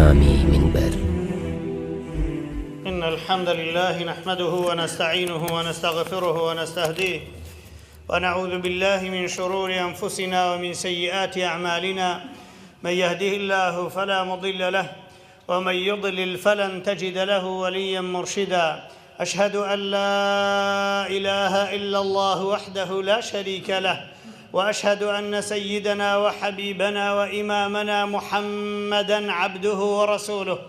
إمامي منبر. إن الحمد لله نحمده ونستعينه ونستغفره ونستهديه ونعوذ بالله من شرور أنفسنا ومن سيئات أعمالنا. من يهده الله فلا مضل له ومن يضلل فلن تجد له وليا مرشدا. أشهد أن لا إله إلا الله وحده لا شريك له، وأشهد أن سيدنا وحبيبنا وإمامنا محمدًا عبده ورسوله،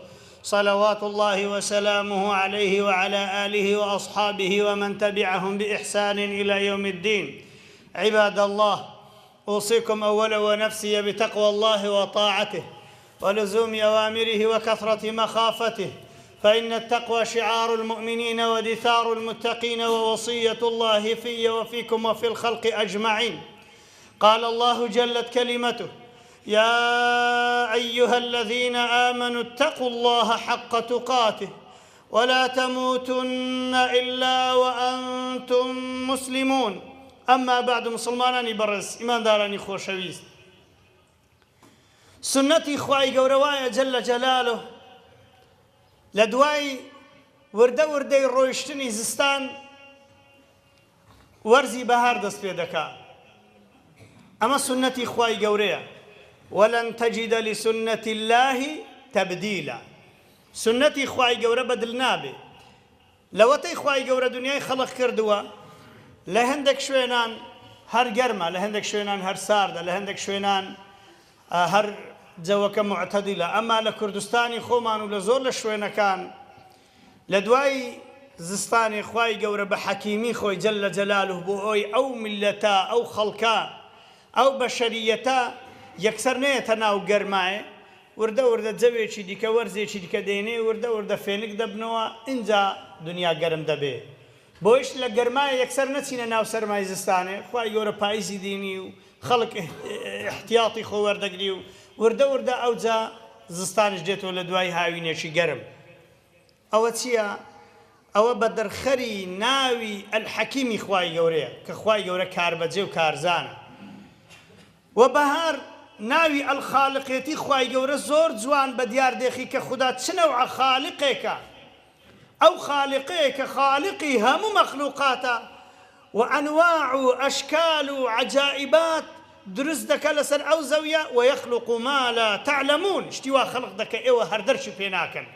صلوات الله وسلامه عليه وعلى آله وأصحابه ومن تبعهم بإحسان إلى يوم الدين. عباد الله، أوصيكم أولا ونفسي بتقوى الله وطاعته ولزوم أوامره وكثرة مخافته، فإن التقوى شعار المؤمنين ودثار المتقين ووصية الله في وفيكم وفي الخلق أجمعين. قال الله جلت كلمته: يا أيها الذين آمنوا اتقوا الله حق تقاته ولا تموتن إلا وأنتم مسلمون. أما بعد، مسلمانانی برز إيمان دارانی خوشویست، سنتي خواهی گەورەوایە جل جلاله لدواي وردەی ڕۆیشتنی زستان وەرزی بەهار دەست پێ دەکات. ئەمە سنەتی خوای گەورەیە. ولن تجد لسنة الله تبديلا. سنەتی خوای گەورە بەدڵ نابێ. لەوەتەی خوای گەورە دنیای خەڵق کردووە، لە هەندێک شوێنان هەر گەرمە، لە هەندێک شوێنان هەر ساردە، لە هەندێک شوێنان هەر جەوەکە معتەدیلە. ئەما لە کوردستانی خۆمان و لە زۆر لە شوێنەکان لە دوای زستانی خوای گەورە بە حەکیمی خۆی جەلە جەلاله بۆ ئەوی ئەو میللەتە، ئەو خەڵکە، ئەو بەشەریەتە یەکسەر نێتە ناو گەرمایە، وردە وردە جەوێکی دیکە وەرزێکی دیکە دێنێ، وردە وردە فێنک دەبنەوە، ئینجا دنیا گەرم دەبێ. بۆیش لە گەرمایە یەکسەر نەچینە ناو سەرمای زستانێ. خوای گەورە پاییزی دینی و خەڵک احتیاطی خۆ وەردەگری و وردە وردە ئەوجا زستانش دێتەوە لە دوای هاوینێکی گەرم. ئەوە چییە؟ ئەوە بە دەرخەری ناوی ئەلحەکیمی خوای گەورەیە کە خوای گەورە کاربەجێ و کارزانە. و بەهار ناوی ئەلخالقێتی خوای گەورە زۆر جوان بە دیار دێخی کە خودا چ نەوعە خالقێکە. ئەو خالقەیە کە خالقی هەموو مەخلوقاتە و ئەنواع و ئەشکال و عەجائبات دروست دەکە لەسەر ئەو زەویە و یەخلق ما لا تعلمون. شتی وا خەڵق دەکە ئێوە هەر دەرچی پێ ناکەن.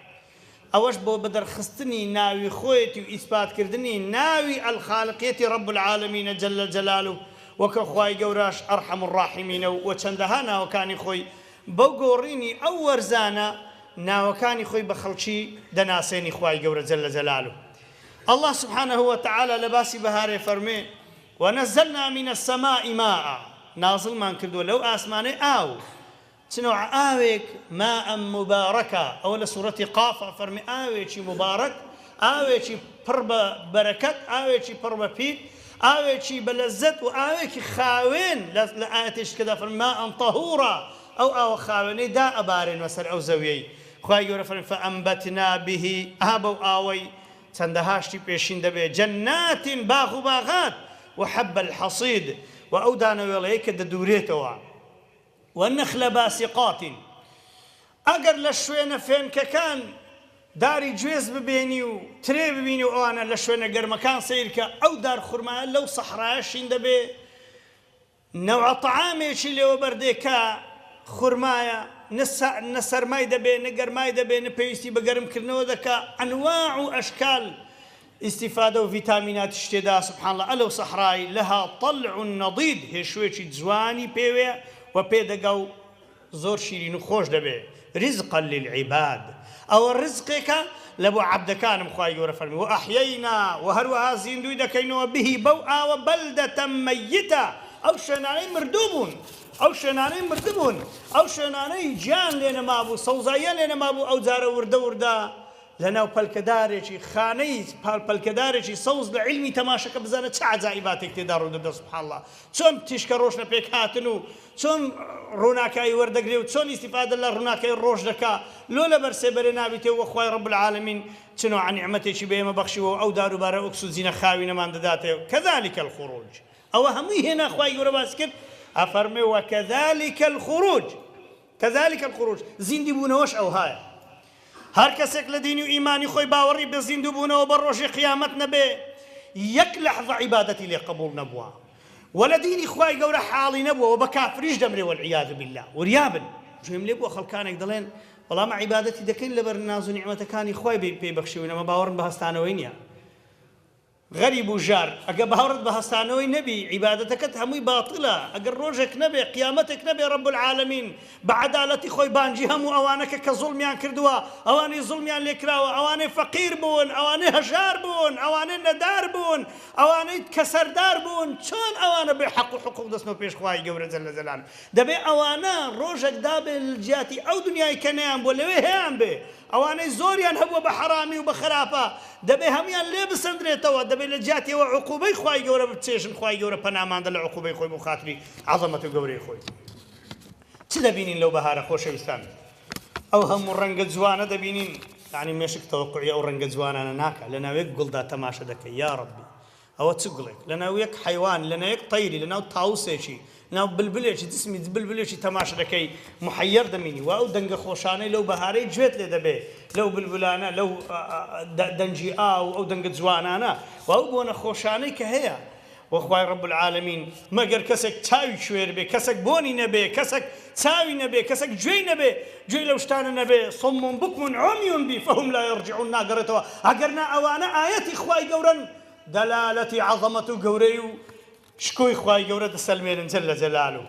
ئەوەش بۆ بەدەرخستنی ناوی خۆیەتی و ئیسپاتکردنی ناوی ئەلخالقێتی رب العالمینە جەلە جەلاله، وەکە خوای گەورەش ئەرحەم الراحیمینە و چەندەها ناوەکانی خۆی بەو گۆڕینی ئەو وەرزانە ناوەکانی خۆی بە خەڵکی دەناسێنی خوای گەورە جەلە جەلاله. الله سبحانه وتعالى لە باسی بەهارێ فەرمێ: وەنەزەلنا من السەماء ماء. نازڵمان کردووە لەو ئاسمانەی ئاو. چنەوە ئاوێک ماء مبارەکە. ئەوە لە سوورەتی قافە فەرمێ ئاوێکی مبارەک، ئاوێکی پڕ بە بەرەکەت، ئاوێکی پڕ بە پید، ئاوێکی بە لەزەت و ئاوێکی خاوێن. لە ئاەتێشکەدا فەرمێ ماء طەهوورا. ئەو ئاوە خاوێنەی دا ئەبارێنوە سەر ئەو زەویەی. خوای گەورە فەرمێ فەئەنبەتنا به. بەو ئاوەی چەندەهاشتی پێشین دەبێت. جەنات باغ و باغات وحب الحەصید. و ئەو دانەوێڵەیە کە دەدورێتەوە. والنخل باسقات. ئەگەر لە شوێنە فێنکەکان داری گوێز ببێنی و ترێ ببینی و ئەوانە لە شوێنە گەرمەکان سیرکە، ئەو دار خورمایە لەو سەحرایەشین دەبێ. نەوعە تەعامێکی لێوە بەردێکە خورمایە، نە سەرمای دەبێ، نە گەرمای دەبێ، نە پێویستی بە گەرمکردنەوە دەکا. ئەنواع و ئەشکال ئیسیفادە و ڤیتامیناتی شتێدا سبحان الله. ئەلەو سەحرای لەها طەلع نەضید، هێشوێکی جوانی پێوێ و پێدەگا و زۆر شیرین و خۆش دەبێ. رزقا للعباد. ئەوە ڕزقێکە لە بۆ عەبدەکانم خوای گەورە فەرمێ و ئەحیەینا و هەروەها زیندوی دەکەینەوە بهی بەو ئاوە بەلدەتەن مەیتە. ئەو شوێنانەی مردوو بوون، ئەو شوێنانەی مردبوون، ئەو شوێنانەی گیان لێ نەمابوو، سەوزاییە لێ نەمابوو، ئەو جارە وردە وردە لەناو پەلکەدارێکی خانەی پەلکەدارێکی سەوز لە عیلمی تەماشەکە بزانە چه عەجائیباتێک تێدا ڕوودەدە سبحان الله. چۆن تیشکە ڕۆژنە پێک هاتن و چۆن ڕووناکایی وەردەگرێ و چۆن ئیستیفادە لە ڕووناکایی ڕۆژ دەکا. لۆ لە بەرسێبەرێ نابێتێ وە خوای رب العالمین چنەوە نیعمەتێکی بە ئێمە بەخشیوە ئەو داروبارە ئۆکسجینە خاوی نەمان دەداتێ. كذلك الخروج. ئەوە هەمووی هێنا خوای گەورە باس کرد. ئەفەرمێ وەکەذلك الخروج. كذلك الخروج زیندی بوونەوەش ئەو هایە. هەر کەسێک لە دینی و ئیمانی خۆی باوەڕی بە زیندوو بوونەوە بە ڕۆژی قیامەت نەبێ یەک لەحظە عیبادەتی لێ قبوڵ نەبووە وە لە دینی خوای گەورە حاڵی نەبووە و بە کافریش دەمرێ وەالعیاذ بالله وریابن گوێم لێ بووە خەڵکانێک دەڵێن بەڵام عیبادەتی دەکەین لەبەر ناز و نیعمەتەکانی خوای پێبەخشیون ئەمە باوەڕم بە هەستانەوەی نییە غەریب و ژار ئەگە باوەڕت بە هەستانەوەی نەبی عیبادەتەکەت هەمووی باتڵە ئەگەر ڕۆژێک نەبێ قیامەتێک نەبێ ڕەب العالەمین بە عەدالەتی خۆی بانجی هەموو ئەوانەکە کە زوڵمیان کردووە ئەوانەی زوڵمیان لێکراوە ئەوانەی فەقیر بوون ئەوانەی هەژار بوون ئەوانەی نەدار بوون ئەوانەی کەسەردار بوون چۆن ئەوانە بێ حەق و حقوق دەستنەوە پێش خوای گەورە جەل جەلالوه دەبێ ئەوانە ڕۆژێک دابێ جیاتی ئەو دنیای کە نەیان بۆ لەوێ هەیان بێ ئەوانەی زۆریان هەبووە بە حەرامی و بە خراپە دەبێ هەمویان لێ بسەندرێتەوە دەبێت لە جیاتیەوە عقوبەی خوای گەورە بچێژن خوای گەورە پەناماندە لە عقوبەی خۆی بۆ خاتری عەظەمەت و گەورەی خۆی چ دەبینین لەو بەهارە خۆشەویستان ئەو هەموو ڕەنگە جوانە دەبینین یعنی مێشک تەوەقعی ئەو ڕەنگە جوانانە ناکە لە ناوێک گوڵدا تەماشە دەکەی یا ڕەبی ئەوە چ گوڵێک لە ناو یەک حەیوان لە ناو یەک تەیری لە ناو تاوسێکی ناو بلبلێکی جسمی بلبلێکی تەماشە دەکەی محەیر دەمینی و ئەو دەنگە خۆشانەی لەو بەهارەی گوێت لێ دەبێ لەو بلبلانە لەو دەنجی ئاو ئەو دەنگە جوانانە و ئەو بۆنە خۆشانەی کە هەیە وەخوای ڕەب العالەمین مەگەر کەسێک چاوی شوێر بێ کەسێک بۆنی نەبێ کەسێک چاوی نەبێ کەسێک گوێی نەبێ گوێی لەو شتانە نەبێ صم بکم عمي بی فهم لا يرجعون ناگەڕێتەوە ئەگەرنا ئەوانە ئاەتی خوای گەورەن دەلالەتی عەظەمەت و گەورەی و شکۆی خوای گەورە دەسەلمێنن جەل جەلالوه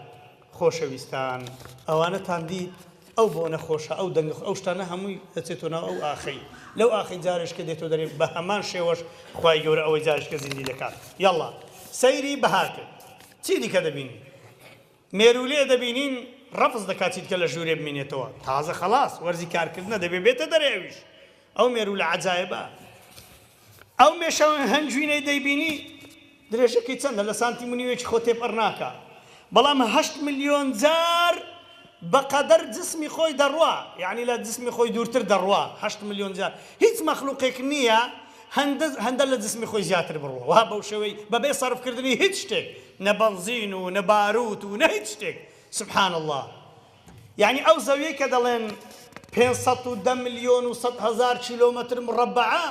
خۆشەویستان ئەوانەتان دیت ئەو بۆنە خۆشە ئەو دەنگ ئەو شتانە هەمووی دەچێتەوە ناو ئەو ئاخەی لەو ئاخەی جارێش کە دێتەوە دەرێ بە هەمان شێوەش خوای گەورە ئەوەی جارێش کە زیندی دەکات یەڵڵا سەیری بەهار کرد چی دیکە دەبینین مێرولێ دەبینین ڕەفز دەکات چیت کە لە ژوورێ بمێنێتەوە تازە خەلاص وەرزی کارکردنە دەبێ بێتە دەرێویش ئەو مێرولە عەجایبە ئەو مێشە هەنجوینەی دەیبینی درێژەکەی چەندە لە سانتیمونیوێکی خۆ تێپەڕ ناکە بەڵام 8 ملیۆن جار بەقەدەر جسمی خۆی دەڕوا یعنی لە جسمی خۆی دوورتر دەڕوا 8 ملیۆن جار هیچ مەخلوقێک نییە هەندە لە جسمی خۆی زیاتر بڕوە وا بەو شێوەی بەبێ سەرفکردنی هیچ شتێک نە بەنزین و نە باروت و نە هیچ شتێک سبحان الله یعنی ئەو زەویەی کە دەڵێن 510 ملیۆن و 100 هەزار کیلۆمەتر مربعە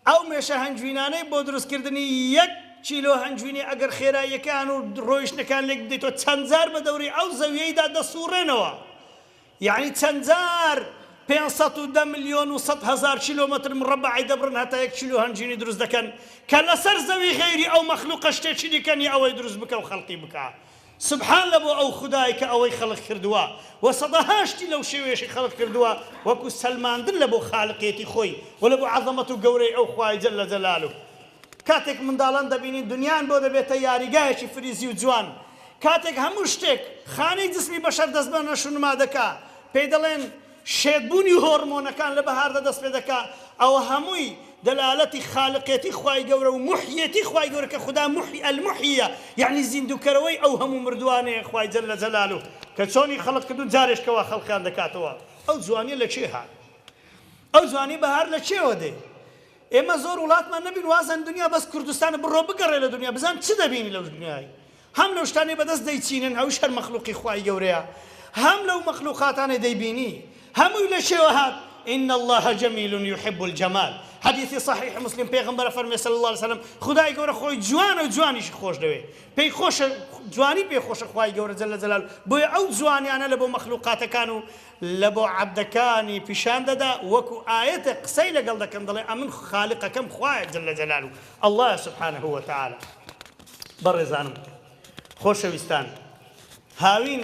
ئەو مێشە هەنجوینانەی بۆ دروستکردنی 1 کیلۆ هەنجوینی ئەگەر خێراییەکان و ڕۆیشتەکان لێک بدەیتەوە چەند جار بە دەوری ئەو زەویەیدا دەسوڕێنەوە یعنی چەند جار 510 ملیۆن و 100 هەزار کیلۆمەتر مربعی دەبڕن هەتا 1 کیلۆ هەنجوینی دروست دەکەن کە لەسەر زەوی غەیری ئەو مەخلوقە شتێکی دیکەنی ئەوەی دروست بکە و خەڵقی بکە سبحان لە بۆ ئەو خودای کە ئەوەی خەڵق کردووە و سەدەهاشتی لەو شێوێشی خەڵق کردووە وەکو سەلماندن لە بۆ خالقێتی خۆی و لە بۆ عەظەمەت و گەورەی ئەو خوای جەل جەلالوه کاتێک منداڵان دەبینین دنیان بۆ دەبێتە یاریگایەکی فریزی و جوان کاتێک هەموو شتێک خانەی جسمی بەشەر دەست بە نەشونما دەکا پێی دەڵێن شێتبوونی هۆرمۆنەکان لە بەهاردا دەست پێ دەکا ئەوە هەمووی دەلالەتی خالقێتی خوای گەورە و موحیەتی خوای گەورە کە خوددا المحیە یعنی زیندوکەرەوەی ئەو هەموو مردوانەیە خوای جەل جەلالوه کە چۆنی خەڵق کردو جارێشکەوە خەڵقیان دەکاتەوە ئەو جوانیە لە چێ هات ئەو جوانی بەهار لە چێوە دێ ئێمە زۆر وڵاتمان نەبین وازان دنیا بەس کوردستانە بڕۆ بگەڕێ لە دنیا بزان چ دەبینی لەو دنیای هەم لەو شتانەی بەدەست دەیچینن ئەوش هەر مەخلوقی خوای گەورەیە هەم لەو مەخلوقاتانەی دەیبینی هەمووی لە شێوە هات إن الله جميل يحب الجمال حديث صحيح مسلم پیغمبر فرمي صلى الله عليه وسلم خدای گەورە خۆی جوان و جوانیش خۆش دەوێ پێی خۆشە جوانی پێی خۆشە خوای گەورە جەل جەلاله بۆیە ئەو جوانیانە لە بۆ مەخلوقاتەکان و لە بۆ عەبدەکانی پیشان دەدا وەکو ئاەتە قسەی لەگەڵ دەکەن دەڵێ ئەمن خالقەکەم خوایە جەل جەلاله الله سبحانه وتعالى بەڕێزانم خۆشەویستان هاوین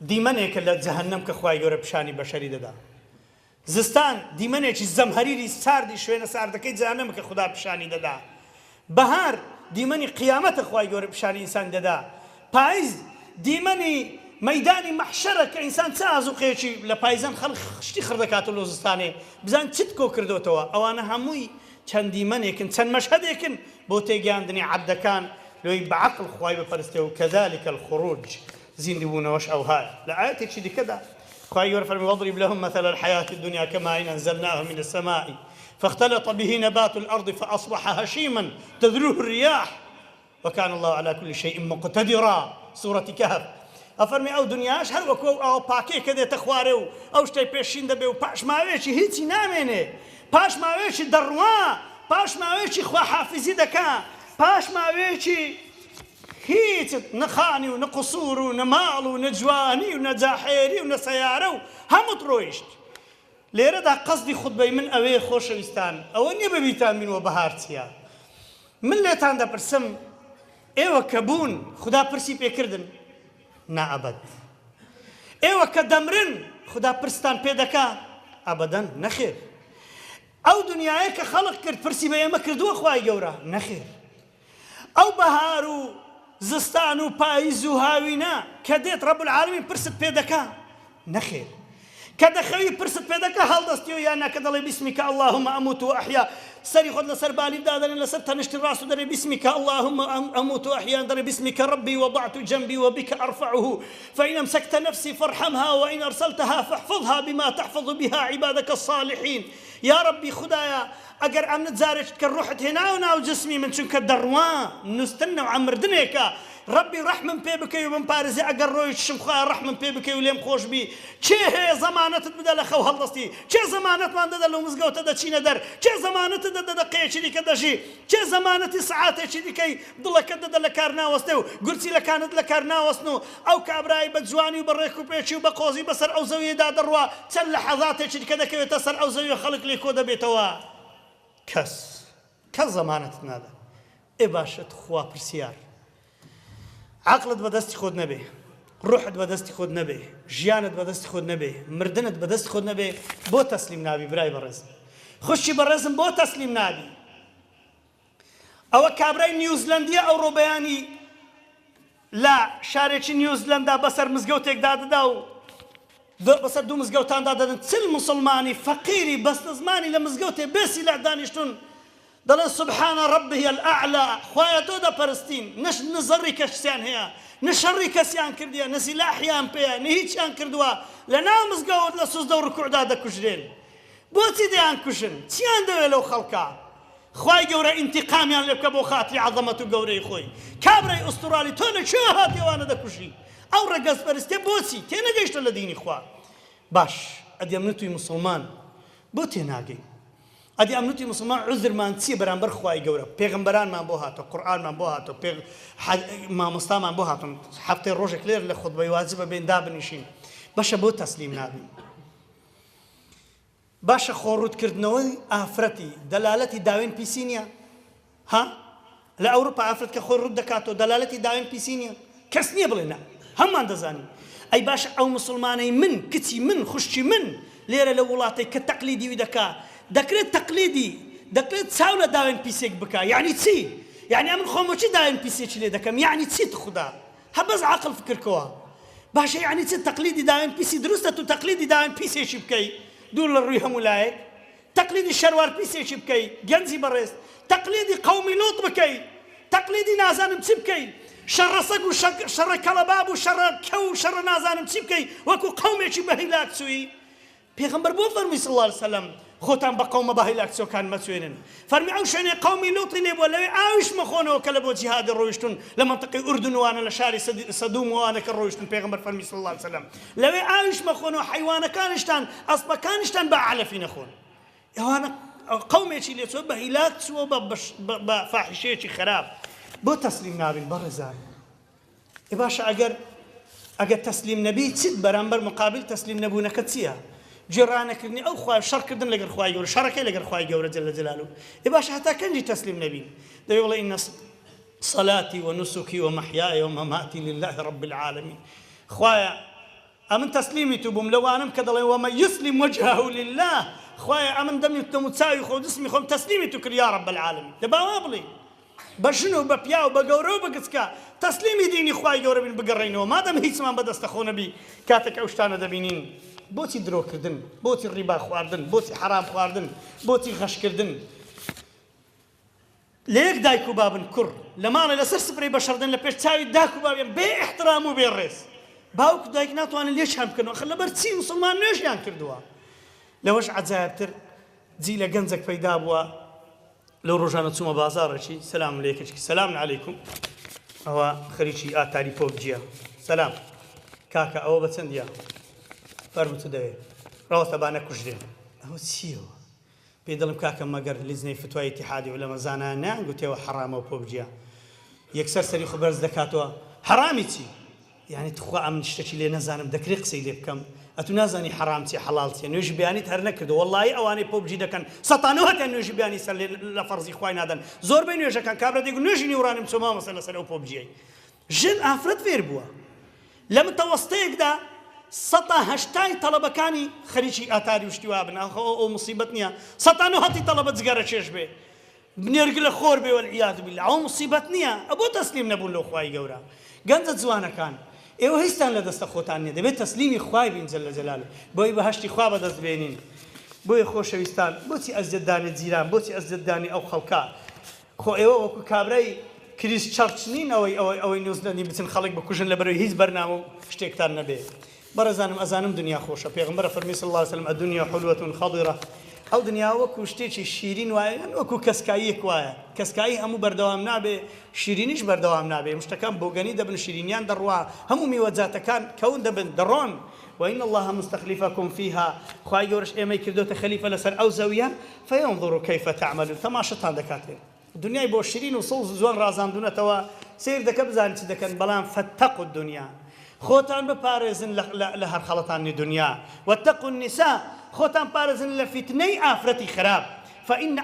دیمەنێکە لە جەهەنەم کە خوای گەورە پیشانی بەشەری دەدا زستان دیمەنێکی زەمهەریری ساردی شوێنە ساردەکەی جەهەنەمە کە خوددا پیشانی دەدا بەهار دیمەنی قیامەتە خوای گەورە پیشانی ئینسان دەدا پاییز دیمەنی مەیدانی مەحشەرە کە ئینسان چ ئازوقەیەکی لە پاییزان خەڵک شتی خڕ دەکاتە لۆ زستانێ بزان چت کۆ کردوتەوە ئەوانە هەمووی چەند دیمەنێکن چەند مەشهەدێکن بۆ تێگەاندنی عەبدەکان لۆی بەعەقڵ خوای بپەرستێ و کەذلك الخروج زیندی بوونەوەش ئەو هایە لە ئاەتێکی دیکەدا خوای گەورە فەرمی واضرب لهم مثل الحياة الدنيا كماء أنزلناه من السماء فاختلط به نبات الأرض فأصبح هشيما تذروه الرياح وكان الله على كل شيء مقتدرا سورة كهف ئەفەرمی ئەو دنیاش هەر وەکو ئەو پاکەیە کە دێتە خوارێ و ئەو شتەی پێشین دەبێ و پاش ماوەیەکی هیچی نامێنێ، پاش ماوەیەکی دەڕوا، پاش ماوەیەکی خواحافیزی دەکا، پاش ماوەیەکی هیچ نەخانی و نەقسوور و نەماڵ و نەجوانی و نەجاحێری و نەسەیارە و هەمووت ڕۆیشت. لێرەدا قەسدی خوتبەی من ئەوەیە خۆشەویستان، ئەوە نییە ببیتان بینەوە بەهار چییە. من لێتان دەپرسم ئێوە کە بوون خدا پرسی پێکردن؟ نەئەبەد. ئێوە کە دەمرن خدا پرستان پێ دەکا؟ ئەبەدەن نەخێر. ئەو دنیایە کە خەڵق کرد پرسی بە ئێمە کردووە خوای گەورە؟ نەخێر. ئەو بەهار و زستان و پاییز و هاوینە کە دێت ڕەب العالەمین پرست پێ دەکا؟ نەخێر. کە دەخەوی پرست پێ دەکا هەڵدەستیەوە یان ناکە دەڵێ بیسمیکە اللهم ئەموت و ئەحیا، سەری خۆت لەسەر بالیم دادەنێ لەسەر تەنیشتی ڕاست و دەڵێ بیسمیکە اللهم ئەموت و ئەحیا، دەڵێ بیسمیکە ربی وضعت جنبي وبك أرفعه فإن أمسكت نفسي فارحمها وإن أرسلتها فاحفظها بما تحفظ بها عبادك الصالحين. يا ربي خدايا ئەگەر ئەم نتزارێت کە ڕوحت هێناوە ناو جسمی من چونکە دەڕوا نووسن و عەمردنێکە، ربی ڕەحمم پێ بکەی و بمپارێزی، ئەگەر ڕۆیت شم خوایە ڕەحمم پێ بکەی و لێم خۆش بی. چێ هەیە زەمانەتت بدە لە خەو هەڵدەستی؟ چێ زەمانەتمان دەدە لەو مزگەوتە دەچینە دەر؟ چێ زەمانەتت دەدە دەقەیەکی دیکە دەژی؟ چێ زەمانەتی سەعاتێکی دیکەی دڵەکەت دەدە لە کار ناوەستێ و گورچیلەکانت لە کار ناوەستن و ئەو کابرای بە جوانی و بە ڕێک و پێچی و بە قۆزی بەسەر ئەو زەویەدا دەڕوا چەند لەحەزاتێکی دیکە دەکەوێتە سەر ئەو زەویە خەڵک لێ کۆ دەبێتەوە. کەس زەمانەتت نادە. ئێ باشەت خوا پرسیار. عقلت بەدەستی خۆت نەبێ، ڕوحت بەدەستی خۆت نەبێ، ژیانت بەدەستی خۆت نەبێ، مردنت بەدەستی خۆت نەبێ، بۆ تەسلیم نابی برای بەڕێزم. خوشی بەڕێزم بۆ تەسلیم نابی. ئەوە کابرای نیوزلەندیە ئەوڕۆبەیانی لە شارێکی نیوزلەندا بەسەر مزگەوتێکدا دەدا و بەسەر دوو مزگەوتاندا دەدەن چل مسلمانی فەقیری بەستە زمانی لە مزگەوتێ بێسی لە دانیشتون دەڵێن سبحانە ربه الأعلى، خوایە تۆ دەپەرستین، نەش نزەڕی کەسیان هەیە، نە شەڕی کەسیان کردیە، نە سیلاحیان پێیە، نە هیچیان کردووە، لە ناو مزگەوت لە سوزدە و ڕکوعدا دەکوژرێن. بۆچی دەیان کوژن؟ چیان دەوێت لەو خەڵکە؟ خوای گەورە ئینتیقامیان لێ بکە بۆ خاتری عەظەمەت و گەورەی خۆی. کابرای ئوسترالی تۆ لەکوێ هاتیێوانە دەکوژی؟ ئەو ڕەگەزپەرستێ بۆچی تێنەگەیشتە لە دینی خوا؟ باش ئەدی ئەم نوتوی مسلمان بۆ تێناگەی؟ ئەدی ئەم نوتی مسلمان عوزرمان چییە بەرامبەر خوای گەورە؟ پێغەمبەرانمان بۆ هاتۆ، قورئانمان بۆ هاتۆ، مامۆستامان بۆ هاتون، هەفتەی ڕۆژێک لێر لە خوتبەی واجبە بێن دابنیشین. باشە بۆ تەسلیم نابین. باشە خۆڕوودکردنەوەی ئافرەتی دەلالەتی داوێن پیسی نییە؟ ها؟ لە ئەوروپا ئافرەت کە خۆی ڕوود دەکاتەوە دەلالەتی داوێن پیسی نییە؟ کەس نییە بڵێ نا، هەممان دەزانین. ئەی باشە ئەو مسلمانەی من کچی من خوشکی من لێرە لە وڵاتێک کە تەقلیدی وی دەکا دەکرێت تەقلیدی دەکرێت چاو لە داوێن پیسێک بکە. یعنی چی؟ یعنی ئەمن خۆمەچی داوێن پیسێکی لێ دەکەم؟ یعنی چیت خوددا؟ هەبەز عەقڵ فکرکەوە. باشە یعنی چی تەقلیدی داوێن پیسی دروستە تو تەقلیدی داوێن پیسێکی بکەی دوور لە ڕووی هەموو لایەک؟ تەقلیدی شەروار پیسێکی بکەی گەنجی بەڕێز؟ تەقلیدی قەومی لوط بکەی؟ تەقلیدی نازانم چی بکەی؟ شەڕە سەگ و شەڕە کەڵەباب و شەڕە کە و شەڕە نازانم چی بکەی وەکو قەومێکی بە هیلاک چووی؟ پێغەمبەر بۆ فەرمووی صلی الله علیه وسلم خۆتان بە قەومە بە هیلاک چۆکان مەچوێنن. فەرمی ئەو شوێنێ قەومی لوطی لێ بووە لەوێ ئاویش مەخۆنەوە کە لە بۆ جیهادی ڕۆیشتون لە مەنتەقەی ئوردون وانە لە شاری سەدوم وانە کە ڕۆیشتون. پێغەمبەر فەرمی صلی الله علیه وسلم لەوێ ئاویش مەخۆنەوە حیوانەکانیشتان ئەسپەکانیشتان بە عەلەفی نەخۆن. ئەوانە قەومێکی لێ چووە بە هیلاک چووە بە فاحیشەیەکی خراپ. بۆ تەسلیم نابین بەڕێزان. باشە ئەگەر تەسلیم نەبی چیت بەرامبەر مقابل تەسلیم نەبوونەکە چییە؟ جێڕانەکردنی ئەو خوای شەڕکردن لەگەر خوای گەورە، شەڕەکەی لەگەر خوای گەورە جەل جەلالوه. باشە هەتا کەنجی تەسلیم نەبین دەبێ وڵێ ئینە صلاتي ونسكي ومحياي ومماتي لله رب العالمين. خوایە ئەمن تەسلیمی تو بووم لەوانم کە دەڵێ ومن يسلم وجهه لله، خوایە ئەمن دەمی تۆ چاوی خۆ دسمی خۆم تەسلیمی تو کرد یا رب العالمین. دەبا وا بڵێ بە ژن و بە پیا و بە گەورە و بە گچکە تەسلیمی دینی خوای گەورە بین بگەڕێینەوە مادەم هیچمان بەدەستە خۆ نەبی. کاتێک ئەو شتانە دەبینین بۆچی درۆکردن، بۆچی ڕیبا خواردن، بۆچی حرام خواردن، بۆچی غەشکردن. لە یەک دایک و بابن کوڕ لە ماڵێ لەسەر سفرەی بەشەردن لە پێش چاوی داک و بابیان بێ ئیحترام و بێ ڕێز باوک و دایک ناتوانن لێشیان بکەنەوە خە لەبەر چی موسڵمان نوێژیان کردووە. لەوەش عەجایبتر جی لە گەنجێک پەیدا بووە لەو ڕۆژانە چوومە بازاڕێکی سەلام لێکەچکی سەلام عەلەیکوم ئەوە خەریکی ئاتاری پۆبجیە سەلام کاکە ئەوە بە چەندیە فەرمووت دەوێت ڕاوەتەبانە کوژرێن ئەوە چیەوە پێی دڵم کاکە مەگەر لیزنەی فتوای ئیتیحادی عولەما زانایان نایانگوتێەوە حەرامە و پۆبجیە یەکسەر سەری خۆ بەرز دەکاتەوە حەرامی چی یعنی تخوا ئەم شتێکی لێ نەزانم دەکرێت قسەی لێ بکەم ئەتو نازانی حەرام چی حەڵاڵ چیە نوێژی بیانیت هەر نەکردو وەڵڵی ئەوانەی پۆبجی دەکەن سەتانەوە هەتیان نوێژی بیانی سەر لە فەرزی خوای نادەن زۆربەی نوێژەکان کابرا دەیگو نوێژی نیورانم چۆ مامەسە لەسەر ئەو پۆبجیەی ژن ئافرەت فێر بووە لە متەوەستەیەکدا 180 تەڵەبەکانی خەریکی ئاتاری وشتیوا بن ئەو موسیبەت نییە 100 تەڵەبە جگەرە چێش بێ بنێرگ لە خۆر بێ وەالعیاذ بالله ئەو موسیبەت نییە ئەبۆ تەسلیم نەبوون لەو خوای گەورە گەنجە جوانەکان ئێوە هیچتان لە دەستە خۆتان نییە دەبێت تەسلیمی خوای بین جەل جەلاله بۆی بەهەشتی خوا بەدەست بێنین بۆیە خۆشەویستان بۆچی ئەزیەتدانی جیران بۆچی ئەزیەتدانی ئەو خەڵکە خۆ ئێوە وەکو کابرای کریس چەرچ نین ئەوەی نووسدەنی بچن خەڵک بکوژن لەبەرەوەی هیچ بەرنامە و شتێکتان نەبێ بەڕێزانم ئەزانم دنیا خۆشە پێغەمبەر فەرمی صلی الله علیه وسلم الدنیا حلوة خضرة ئەو دنیا وەکو شتێکی شیرین وایە وەکو کەسکاییەک وایە کەسکایی هەموو بەردەوام نابێ شیرینیش بەردەوام نابێ مشتەکان بۆگەنی دەبن شیرینیان دەڕوا هەموو میوەجاتەکان کەون دەبن دەڕۆن وإن الله مستخلفكم فيها خوای گەورەش ئێمەی کردوتە خەلیفە لەسەر ئەو زەویە فينظر كيف تعملون تەماشەتان دەکاتێ دنیای بۆ شیرین و سەوز زۆر ڕازاندونەتەوە سیر دەکە بزانین چی دەکەن بەڵام فاتقوا الدنيا خۆتان بپارێزن لە هەر خەڵەتانی دنیا واتقوا النساء خۆتان پارێزن لە فتنەی ئافرەتی خراپ فإن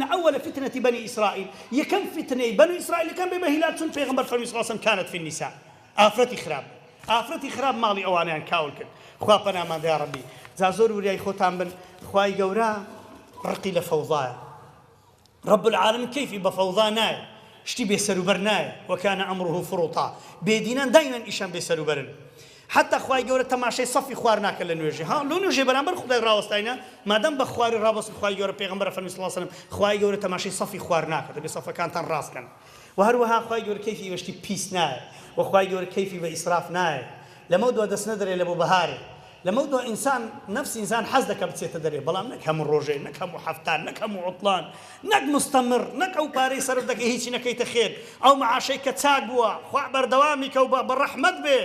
أول فتنة بني إسرائيل يكم فتنة بني إسرائيل كان بمهلات سن پیغمبر فرمی صلی الله علیه وسلم كانت في النساء ئافرەتی خراپ ماڵی ئەوانیان کاول کرد خوا پەنامان یا ربی جا زۆر وریای خۆتان بن خوای گەورە ڕقی لە فەوضایە رب العالمین کەیفی بە فەوضا نایە شتی بێسەروبەر نایە وەکانە ئەمڕه فڕوتا بێدینان دایمەن ئیشان بێسەروبەرن حتى خوای گەورە تەماشای سەفی خوار ناکە لە نوێژی ها لۆ نوێژێ بەرامبەر خودای ڕاوەستاینە مادەم بە خواری ڕابەست خوای گەورە پێغەمبەر فەرمی صلی الله علیه وسلم خوای گەورە تەماشای سەفی خوار ناکە دەبێت سەفەکانتان ڕاستکەن و هەروەها خوای گەورە کەیفی وەشتی پیس نایە و خوای گەورە کەیفی بە ئیسراف نایە لەمە دووە دەست نەدەرێ لە بۆ بەهارێ لەمە دووە ئینسان نەفسی ئینسان حەز دەکە بچێتە دەرێ بەڵام نەک هەموو ڕۆژێ نەک هەموو هەفتان نەک هەموو عوتڵان نەک مستەمر نەک ئەو پارەی سەرف دەکەی هیچی نەکەیتە خێر ئەو معاشەی کە چاک بووە خوا بەردەوامی کە و بە ڕەحمەت بێ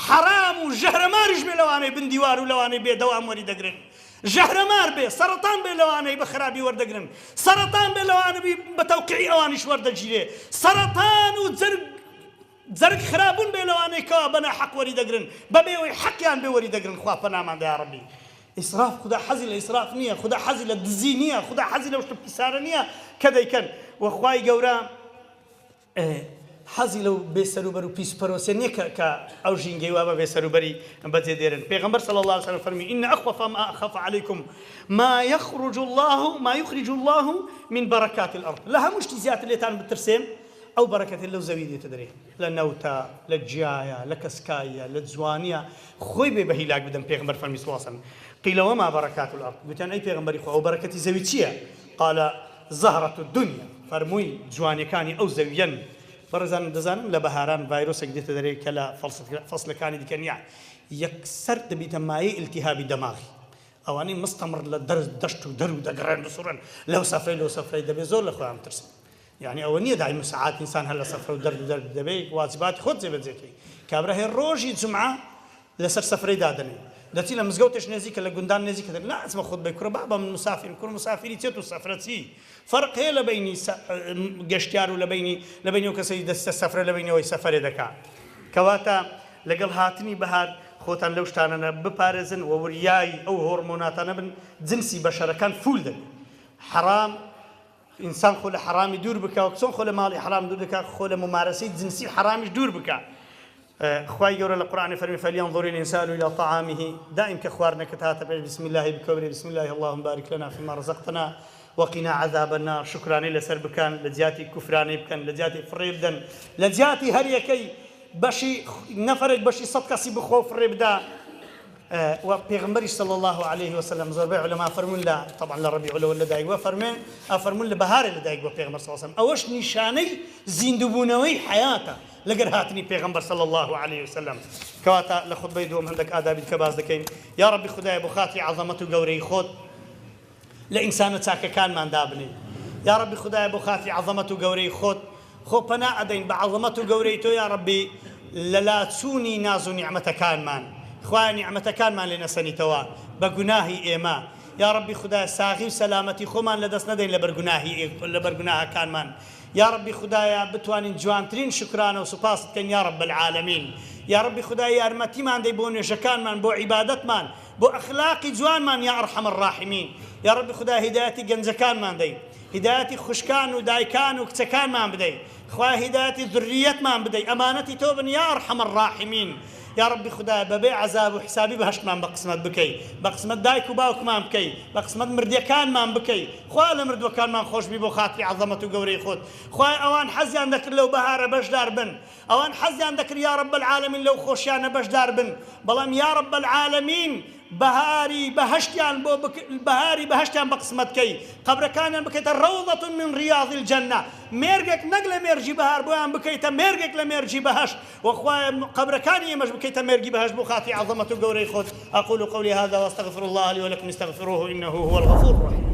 حرام و ژەهرەماریش بێ لەوانەی بندیوار و لەوانەی بێ دەوام وەری دەگرن ژەهرەمار بێ سەرەتان بێ لەوانەی بە خراپی وەردەگرن سەرەتان بێ لەوانەی بە تەوقیعی ئەوانیش وەردەگیرێ سەرەتان و جەرگ خرابون بێ لەوانەی کەوا بەنا حەق وەری دەگرن بەبێەوەی حەقیان بێ وەری دەگرن خوا پەنامان یا رەبی ئیسراف خدا حەزی لە ئیسراف نییە خدا حەزی لە دزی نییە خدا حەزی لە شتە پیسارە نییە کە دەیکەن وەخوای گەورە حەزی لەو بێسەروبەر و پیسپەرۆسێ نییە کە ئەو ژینگەی وا بە بێسەروبەری بەجێ دێرن پێغەمبەر صلی الله عليه وسلم فەرمی إن أخوف ما أخاف عليكم ما يخرج الله من بركات الأرض لە هەموو شتی زیاتر لێتان بترسێن ئەو بەرەکەتێ لەو زەوی دێتە دەرێ لە نەوتە لە جیایە لە کەسکایە لە جوانیە خۆی بێ بە هیلاک بدەن پێغەمبەر فەرمی صلی الله عليه وسلم قیل وما بركات الأرض گوتیان ئەی پێغەمبەری خوا ئەو بەرەکەتی زەوی چییە قال زهرة الدنيا فەرمووی جوانیەکانی ئەو زەویەن بەڕێزان دەزانم لە بەهاران ڤایرۆسێک دێتە دەرێ کە لە فەسلەکانی دیکە نییە یەکسەر دەبیتە مایەی ئیلتیهابی دەماغی ئەوانەی مستەمر لە دەشت و دەر و دەگەڕێن بسوڕن لەو سەفرەی دەبێت زۆر لە خۆیان ترسن يعني ئەوە نییە دایم ساعات ئینسان هەر لە سەفرە و دەرد و دەرد دەبێت واجباتی خۆت جێبەجێکەی کابرا هەیە ڕۆژی جومعە لەسەر سەفرەی دادەنێ دەچی لە مزگەوتش نێزیکە لە گوندان نێزیکە دەر لا ئەچمە خۆت بەی کوڕە بابە من مسافرم کوڕ مسافری چێت و سەفرە چی فەرق هەیە لە بینی گەشتیار و لە بینی و کەسەی دەستە سەفرە لە بینەوەی سەفەرێ دەکات کەواتە لەگەڵ هاتنی بەهار خۆتان لەو شتانە بپارێزن و وریای ئەو هۆرمۆناتانە بن جنسی بەشەرەکان فول دەبێت حرام ئینسان خۆ لە حرامی دوور بکە و چۆن خۆ لە ماڵی حرام دوور بکە خۆ لە ممارەسەی جنسی حرامیش دوور بکە خوای گەورە لە قورئانی فەرمی فەلينظر الإنسان إلى طعامه دائم کە خواردنەکەت هاتە پێش بسم الله بکەورێ بسم الله اللهم بارك لنا فيما رزقتنا وقنا عذاب النار شکرانەی لەسەر بکەن لە جیاتی کوفرانەی بکەن لە جیاتی فڕێ بدەن لە جیاتی هەر یەکەی بەشی نەفرێک بەشی 100 کەسی بخۆ فڕێ بدا و پێغمبەری صلی الله عليه وسلم زۆربەی عولەما فەرمون لە طبعا لە ڕەبیع الأول لە دایک بووە فەرمون لە بەهارێ لە دایک بووە پێغمبەر صلی الله عليه وسلم ئەوەش نیشانەی زیندووبوونەوەی حیاتە لەگەر هاتنی پێغمبەر صلی الله عليه وسلم کەواتە لە خودبەی دووەم هەندێک ئادابیت کە باز دەکەین یا ربی خدایە بۆ خاتری عەزەمەت و گەورەی خۆت لە ئینسانە چاکەکانمان دابنێ یا ربی خدایە بۆ خاتری عەزەمەت و گەورەی خۆت خۆ پەنا ئەدەین بە عەزەمەت و گەورەی تۆ یا ربی لەلا چوونی ناز و نیعمەتەکانمان خوای نیعمەتەکانمان لێ نەسەنیتەوە بە گوناهی ئێمە یا ربی خدای ساغی و سەلامەتی خۆمان لەدەست نەدەین لە بەرگوناهەکانمان یا ربی خدایە بتوانین جوانترین شکرانە و سوپاست بکەین یا رب العالمین یا ربی خدای یارمەتیمان دەی بۆ نوێژەکانمان بۆ عیبادەتمان بۆ ئەخلاقی جوانمان یا ئەرحەم الراحمین یا ربی خدای هیدایەتی گەنجەکانمان دەی هیدایەتی خوشکان و دایکان و کچەکانمان بدەی خوای هیدایەتی ذریەتمان بدەی ئەمانەتی تۆ بن یا ئەرحەم الراحمین یا ربی خدای بەبێ عەزاب و حسابی بەهەشتمان بە قسمەت بکەی بە قسمەت دایک و باوکمان بکەی بە قسمەت مردیەکانمان بکەی خوا لە مردوەکانمان خۆشبی بۆ خاتری عەظەمەت و گەورەی خۆت خوای ئەوان حەزیان دەکرد لەو بەهارە بەشدار بن ئەوان حەزیان دەکرد یا رب العالمین لەو خۆشیانە بەشدار بن بەڵام یا رب العالمین بەهاری بەهەشتیان بۆ بەهاری بەهەشتیان بە قسمەتکەی قەبرەکانیان بکەیتە ڕەوضەة من ڕیاض الجەنە مێرگێک نەک لە مێرجی بەهار بۆیان بکەیتە مێرگێک لە مێرجی بەهەشت وەخوایە قەبرەکانی ئێمەش بکەیتە مێرگی بەهەشت بۆ خاتری عەظەمەت و گەورەی خۆت ئەقول قولي هذا واستغفر الله لي ولكم استغفروه إنه هو الغفور الرحيم